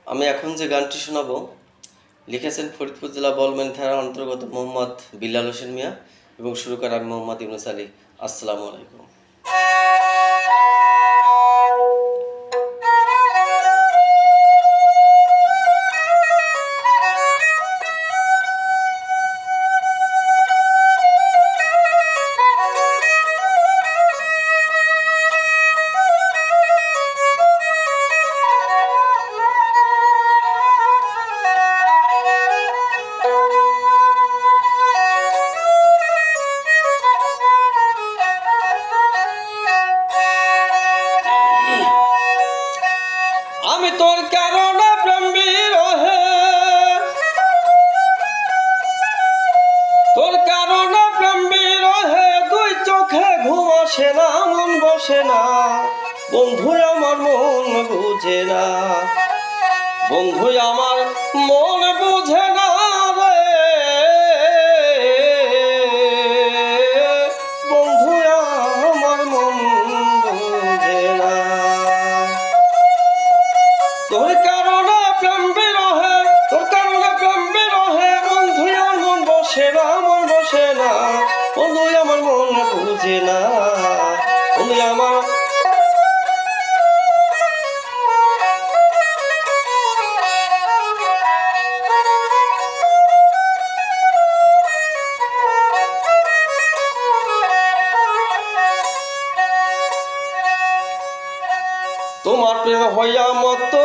আমি এখন যে গানটি শোনাবো লিখেছেন ফরিদপুর জেলা বলমেন থানার অন্তর্গত মোহাম্মদ বিল্লাল হোসেন মিয়া এবং সুরকার আমি মোহাম্মদ ইউনুস আলী। আসসালামু আলাইকুম। আমি তোর কারণে প্রেম বিরহে, তোর কারণে প্রেম বিরহে দুই চোখে ঘুম আসে না, মন বসে না, বন্ধু আমার মন বুঝে না, বন্ধু আমার মন বুঝে না রে, বন্ধু আমার মন বুঝে না। তোর কারণে প্রেম বিরহে, তোর কারণে প্রেম বিরহে বন্ধু আমার মন বসে না, মন বসে না, বন্ধু আমার মন বুঝে না, বন্ধু আমার। তোমার প্রেম হইয়া মতো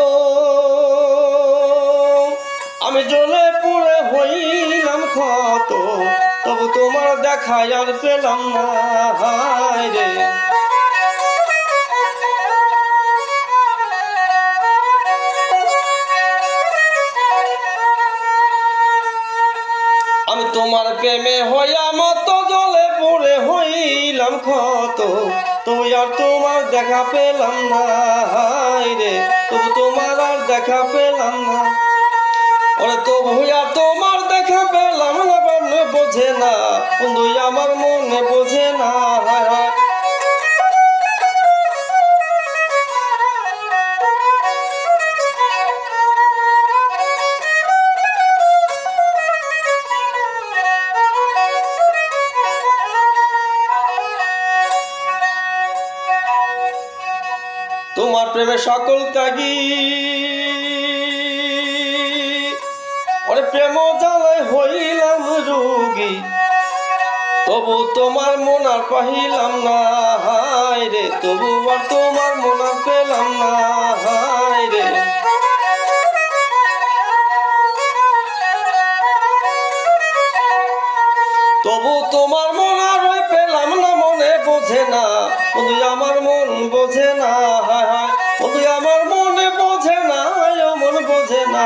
আমি জ্বলে পুড়ে হইলাম ক্ষত, তবু তোমার দেখা আর পেলাম না রে। আমি তোমার প্রেমে হইয়া মতো জ্বলে পুড়ে হইলাম ক্ষত, তবু আর তোমার দেখা পেলাম না রে, তবু তোমার আর দেখা পেলাম না, ওরে তবু আর তোমার দেখা পেলাম না, মনে বোঝে না, বন্ধু আমার মনে বোঝে না। তোমার প্রেমে সকল ত্যাগী, ওরে প্রেম জ্বালায় হইলাম রোগী, তবু তোমার মন আর পাহিলাম না রে, তবু আর তোমার মন আর পেলাম না রে। তবু তোমার মন আর পেলাম না, মনে বোঝে না, বন্ধু আমার মন বোঝে না, বন্ধু আমার মনে বোঝে না, মন বোঝে না।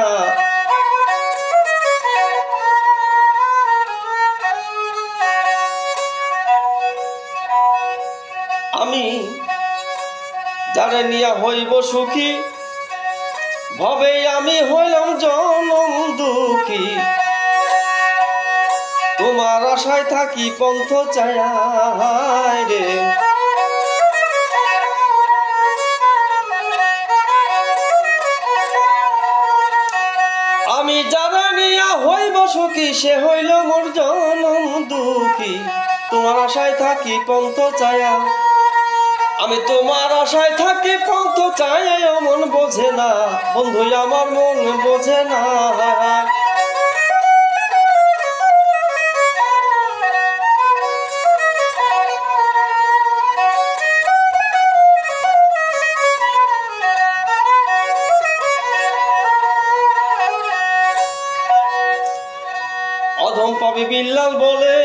আমি যারে নিয়া হইব সুখী, ভবে আমি হইলাম জনম দুঃখী, তোমার আশায় থাকি পন্থ চায়া রে। আমি যারা নিয়া হইব সুখী, সে হইল মোর জনম দুঃখী, তোমার আশায় থাকি পন্থ চায়া, আমি তোমার আশায় থাকি পন্থ চায়া, মন বোঝে না, বন্ধু আমার মন বোঝে না। অধম পাবি বিল্লাল বলে,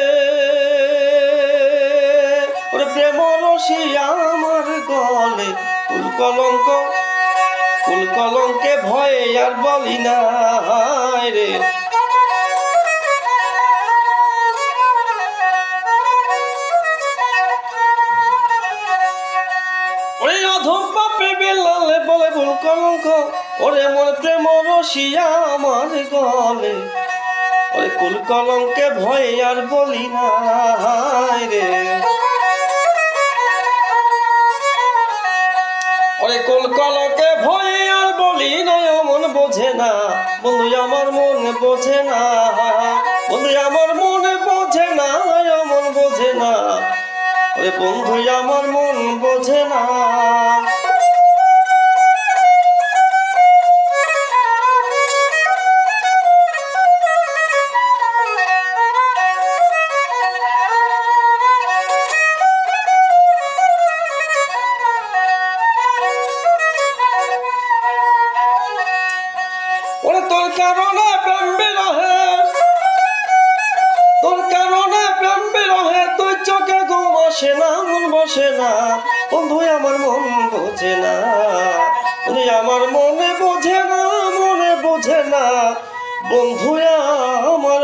ওরে প্রেম রসিয়া আমার গলে, ফুল কলঙ্ক, ফুল কলঙ্কে ভয়ে আর বলি না রে। ওরে অধম পাপি বিল্লালে বলে ফুল কলঙ্ক, ওরে মোর প্রেম রসিয়া আমার গলে, ওরে কুল কলঙ্কে ভয়ে আর বলি না রে। ওরে কুল কলঙ্কে ভয়ে আর বলি না, মন বোঝে না বন্ধু আমার মনে বোঝে না মন বোঝে না ওরে বন্ধু আমার মন বোঝে না ওরে তোর কারণে প্রেম বিরহে তোর কারণে প্রেম বিরহে তুই চোখে ঘুম আসে না মন বসে না বন্ধু আমার মন বোঝে না তুই আমার মনে বোঝে না বন্ধু আমার